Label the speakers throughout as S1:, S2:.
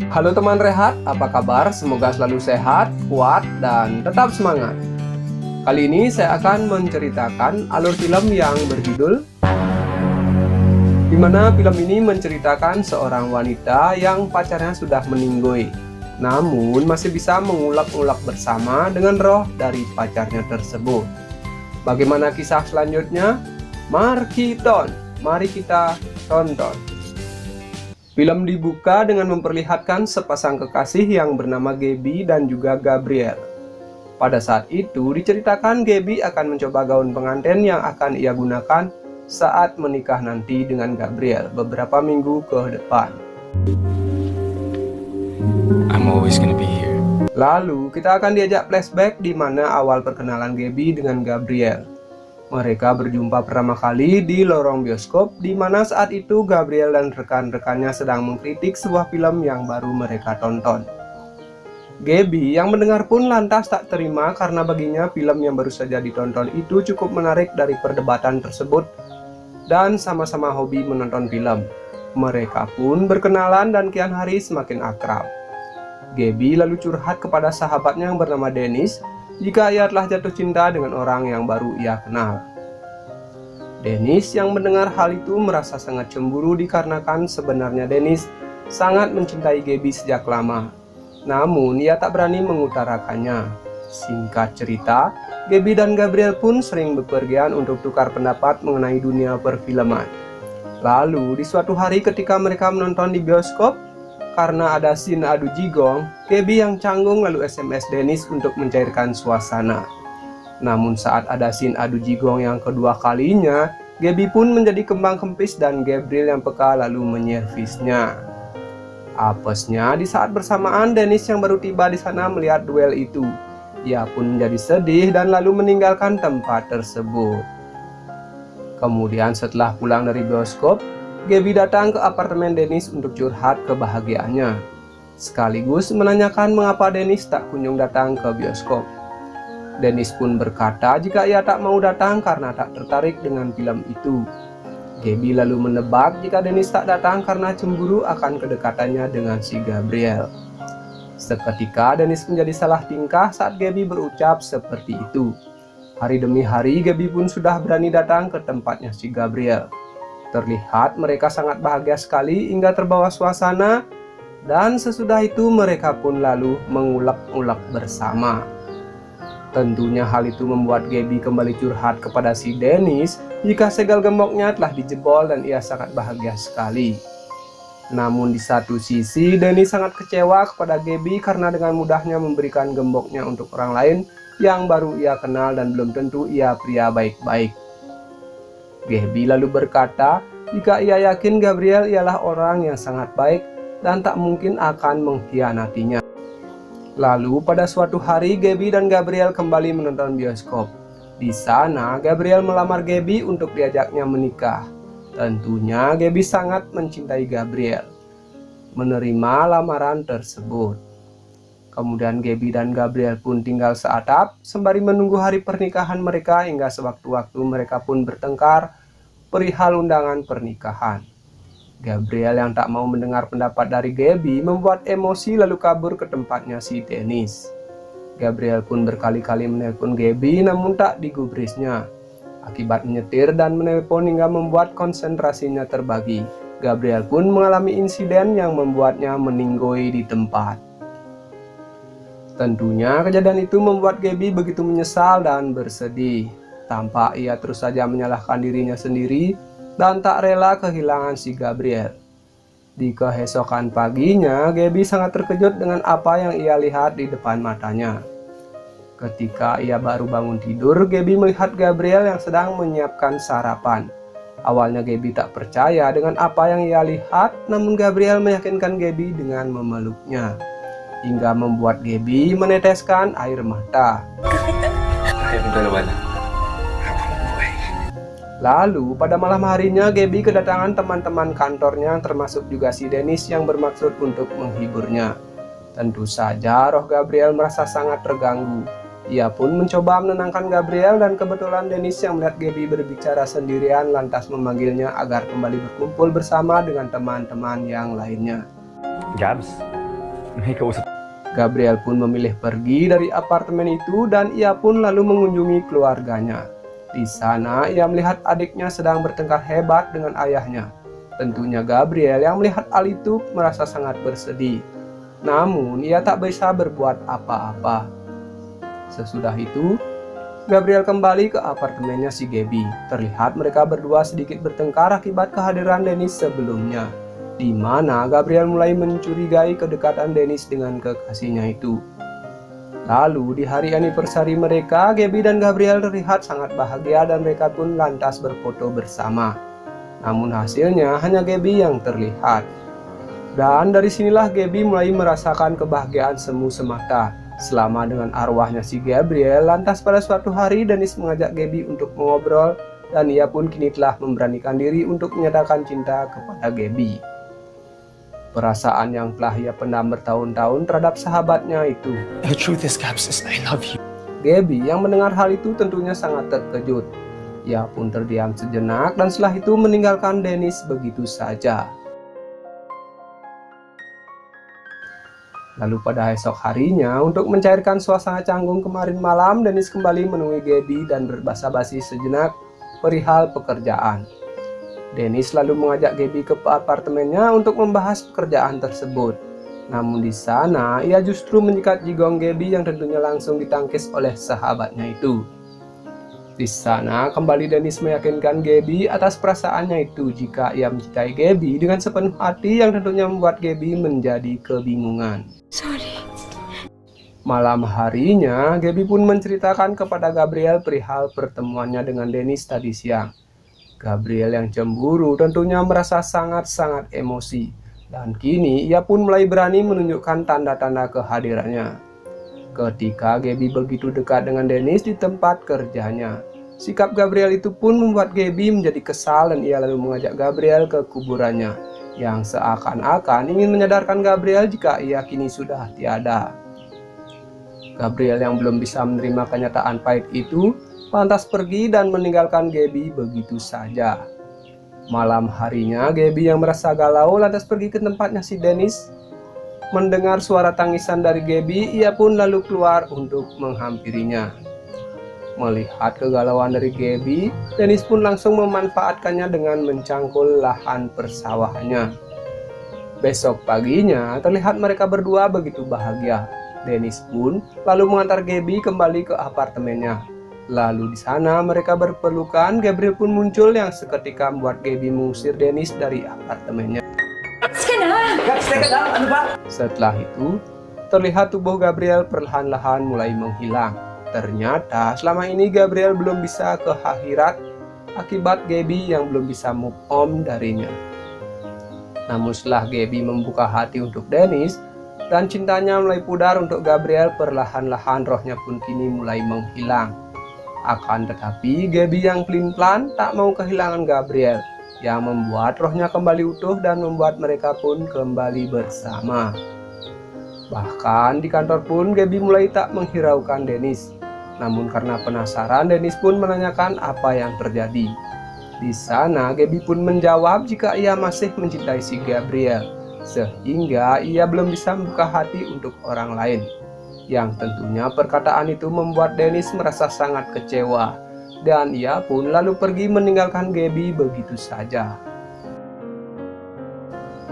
S1: Halo teman rehat, apa kabar? Semoga selalu sehat, kuat, dan tetap semangat. Kali ini saya akan menceritakan alur film yang berjudul di mana film ini menceritakan seorang wanita yang pacarnya sudah meninggoy, namun masih bisa mengulek-ulek bersama dengan roh dari pacarnya tersebut. Bagaimana kisah selanjutnya? Mari kita tonton. Film dibuka dengan memperlihatkan sepasang kekasih yang bernama Gaby dan juga Gabriel. Pada saat itu diceritakan Gaby akan mencoba gaun pengantin yang akan ia gunakan saat menikah nanti dengan Gabriel beberapa minggu ke depan.
S2: I'm always gonna be here.
S1: Lalu kita akan diajak flashback di mana awal perkenalan Gaby dengan Gabriel. Mereka berjumpa pertama kali di lorong bioskop, di mana saat itu Gabriel dan rekan-rekannya sedang mengkritik sebuah film yang baru mereka tonton. Gaby yang mendengar pun lantas tak terima karena baginya film yang baru saja ditonton itu cukup menarik dari perdebatan tersebut dan sama-sama hobi menonton film. Mereka pun berkenalan dan kian hari semakin akrab. Gaby lalu curhat kepada sahabatnya yang bernama Dennis jika ia telah jatuh cinta dengan orang yang baru ia kenal. Dennis yang mendengar hal itu merasa sangat cemburu dikarenakan sebenarnya Dennis sangat mencintai Gaby sejak lama. Namun ia tak berani mengutarakannya. Singkat cerita, Gaby dan Gabriel pun sering bepergian untuk tukar pendapat mengenai dunia perfilman. Lalu di suatu hari ketika mereka menonton di bioskop, karena ada scene adu jigong, Gaby yang canggung lalu SMS Dennis untuk mencairkan suasana. Namun saat ada scene adu jigong yang kedua kalinya, Gaby pun menjadi kembang kempis dan Gabriel yang peka lalu menyervisnya. Apesnya di saat bersamaan Dennis yang baru tiba di sana melihat duel itu. Ia pun menjadi sedih dan lalu meninggalkan tempat tersebut. Kemudian setelah pulang dari bioskop, Gaby datang ke apartemen Dennis untuk curhat kebahagiaannya, sekaligus menanyakan mengapa Dennis tak kunjung datang ke bioskop. Dennis pun berkata jika ia tak mau datang karena tak tertarik dengan film itu. Gaby lalu menebak jika Dennis tak datang karena cemburu akan kedekatannya dengan si Gabriel. Seketika Dennis menjadi salah tingkah saat Gaby berucap seperti itu. Hari demi hari Gaby pun sudah berani datang ke tempatnya si Gabriel. Terlihat mereka sangat bahagia sekali hingga terbawa suasana, dan sesudah itu mereka pun lalu mengulek-ulek bersama. Tentunya hal itu membuat Gaby kembali curhat kepada si Dennis jika segel gemboknya telah dijebol dan ia sangat bahagia sekali. Namun di satu sisi Dennis sangat kecewa kepada Gaby karena dengan mudahnya memberikan gemboknya untuk orang lain yang baru ia kenal dan belum tentu ia pria baik-baik. Gaby lalu berkata jika ia yakin Gabriel ialah orang yang sangat baik dan tak mungkin akan mengkhianatinya. Lalu pada suatu hari Gaby dan Gabriel kembali menonton bioskop. Di sana Gabriel melamar Gaby untuk diajaknya menikah. Tentunya Gaby sangat mencintai Gabriel, menerima lamaran tersebut. Kemudian Gaby dan Gabriel pun tinggal seatap sembari menunggu hari pernikahan mereka hingga sewaktu-waktu mereka pun bertengkar perihal undangan pernikahan. Gabriel yang tak mau mendengar pendapat dari Gaby membuat emosi lalu kabur ke tempatnya si Dennis. Gabriel pun berkali-kali menelpon Gaby namun tak digubrisnya. Akibat menyetir dan menelpon hingga membuat konsentrasinya terbagi, Gabriel pun mengalami insiden yang membuatnya meninggoy di tempat. Tentunya kejadian itu membuat Gaby begitu menyesal dan bersedih. Tampak ia terus saja menyalahkan dirinya sendiri dan tak rela kehilangan si Gabriel. Di keesokan paginya, Gaby sangat terkejut dengan apa yang ia lihat di depan matanya. Ketika ia baru bangun tidur, Gaby melihat Gabriel yang sedang menyiapkan sarapan. Awalnya Gaby tak percaya dengan apa yang ia lihat, namun Gabriel meyakinkan Gaby dengan memeluknya, hingga membuat Gaby meneteskan air mata. Lalu pada malam harinya Gaby kedatangan teman-teman kantornya termasuk juga si Dennis yang bermaksud untuk menghiburnya. Tentu saja roh Gabriel merasa sangat terganggu. Ia pun mencoba menenangkan Gabriel dan kebetulan Dennis yang melihat Gaby berbicara sendirian lantas memanggilnya agar kembali berkumpul bersama dengan teman-teman yang lainnya.
S3: Gabs,
S1: Gabriel pun memilih pergi dari apartemen itu dan ia pun lalu mengunjungi keluarganya. Di sana ia melihat adiknya sedang bertengkar hebat dengan ayahnya. Tentunya Gabriel yang melihat hal itu merasa sangat bersedih. Namun ia tak bisa berbuat apa-apa. Sesudah itu, Gabriel kembali ke apartemennya si Gaby. Terlihat mereka berdua sedikit bertengkar akibat kehadiran Dennis sebelumnya, di mana Gabriel mulai mencurigai kedekatan Dennis dengan kekasihnya itu. Lalu di hari anniversary mereka, Gaby dan Gabriel terlihat sangat bahagia dan mereka pun lantas berfoto bersama. Namun hasilnya hanya Gaby yang terlihat. Dan dari sinilah Gaby mulai merasakan kebahagiaan semu semata selama dengan arwahnya si Gabriel. Lantas pada suatu hari Dennis mengajak Gaby untuk mengobrol dan ia pun kini telah memberanikan diri untuk menyatakan cinta kepada Gaby. Perasaan yang telah ia pendam bertahun-tahun terhadap sahabatnya itu.
S2: The truth is, Gabs, I love you.
S1: Gaby yang mendengar hal itu tentunya sangat terkejut. Ia pun terdiam sejenak dan setelah itu meninggalkan Dennis begitu saja. Lalu pada esok harinya, untuk mencairkan suasana canggung kemarin malam, Dennis kembali menemui Gaby dan berbasa-basi sejenak perihal pekerjaan. Dennis lalu mengajak Gaby ke apartemennya untuk membahas pekerjaan tersebut. Namun di sana ia justru menyikat jigong Gaby yang tentunya langsung ditangkis oleh sahabatnya itu. Di sana kembali Dennis meyakinkan Gaby atas perasaannya itu jika ia mencintai Gaby dengan sepenuh hati, yang tentunya membuat Gaby menjadi kebingungan. Malam harinya Gaby pun menceritakan kepada Gabriel perihal pertemuannya dengan Dennis tadi siang. Gabriel yang cemburu tentunya merasa sangat-sangat emosi, dan kini ia pun mulai berani menunjukkan tanda-tanda kehadirannya. Ketika Gaby begitu dekat dengan Dennis di tempat kerjanya, sikap Gabriel itu pun membuat Gaby menjadi kesal dan ia lalu mengajak Gabriel ke kuburannya, yang seakan-akan ingin menyadarkan Gabriel jika ia kini sudah tiada. Gabriel yang belum bisa menerima kenyataan pahit itu lantas pergi dan meninggalkan Gaby begitu saja. Malam harinya Gaby yang merasa galau lantas pergi ke tempatnya si Dennis. Mendengar suara tangisan dari Gaby, ia pun lalu keluar untuk menghampirinya. Melihat kegalauan dari Gaby, Dennis pun langsung memanfaatkannya dengan mencangkul lahan persawahannya. Besok paginya terlihat mereka berdua begitu bahagia. Dennis pun lalu mengantar Gaby kembali ke apartemennya. Lalu di sana mereka berpelukan. Gabriel pun muncul yang seketika membuat Gaby mengusir Dennis dari apartemennya. Setelah itu, terlihat tubuh Gabriel perlahan-lahan mulai menghilang. Ternyata selama ini Gabriel belum bisa ke akhirat akibat Gaby yang belum bisa move on darinya. Namun setelah Gaby membuka hati untuk Dennis dan cintanya mulai pudar untuk Gabriel, perlahan-lahan rohnya pun kini mulai menghilang. Akan tetapi Gaby yang pelin-pelan tak mau kehilangan Gabriel, yang membuat rohnya kembali utuh dan membuat mereka pun kembali bersama. Bahkan di kantor pun Gaby mulai tak menghiraukan Dennis. Namun karena penasaran, Dennis pun menanyakan apa yang terjadi. Di sana Gaby pun menjawab jika ia masih mencintai si Gabriel, sehingga ia belum bisa membuka hati untuk orang lain. Yang tentunya perkataan itu membuat Dennis merasa sangat kecewa, dan ia pun lalu pergi meninggalkan Gaby begitu saja.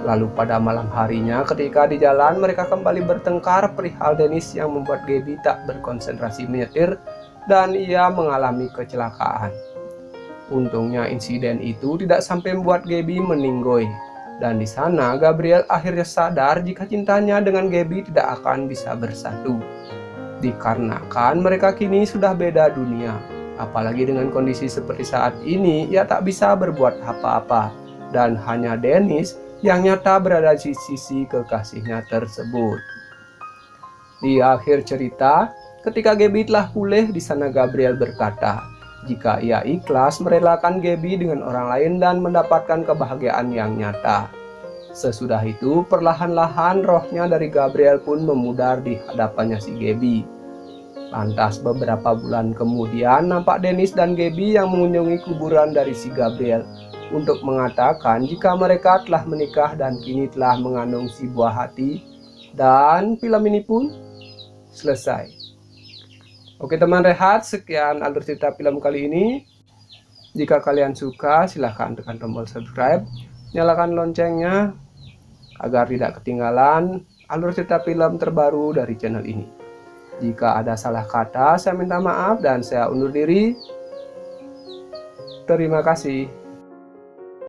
S1: Lalu pada malam harinya ketika di jalan mereka kembali bertengkar perihal Dennis yang membuat Gaby tak berkonsentrasi menyetir dan ia mengalami kecelakaan. Untungnya insiden itu tidak sampai membuat Gaby meninggoy. Dan di sana Gabriel akhirnya sadar jika cintanya dengan Gaby tidak akan bisa bersatu. Dikarenakan mereka kini sudah beda dunia. Apalagi dengan kondisi seperti saat ini, ia tak bisa berbuat apa-apa. Dan hanya Dennis yang nyata berada di sisi kekasihnya tersebut. Di akhir cerita, ketika Gaby telah pulih, di sana Gabriel berkata, jika ia ikhlas merelakan Gaby dengan orang lain dan mendapatkan kebahagiaan yang nyata. Sesudah itu perlahan-lahan rohnya dari Gabriel pun memudar di hadapannya si Gaby. Lantas beberapa bulan kemudian nampak Dennis dan Gaby yang mengunjungi kuburan dari si Gabriel untuk mengatakan jika mereka telah menikah dan kini telah mengandung si buah hati Dan film ini pun selesai. Oke teman rehat, sekian alur cerita film kali ini. Jika kalian suka, silahkan tekan tombol subscribe, nyalakan loncengnya agar tidak ketinggalan alur cerita film terbaru dari channel ini. Jika ada salah kata, saya minta maaf dan saya undur diri. Terima kasih.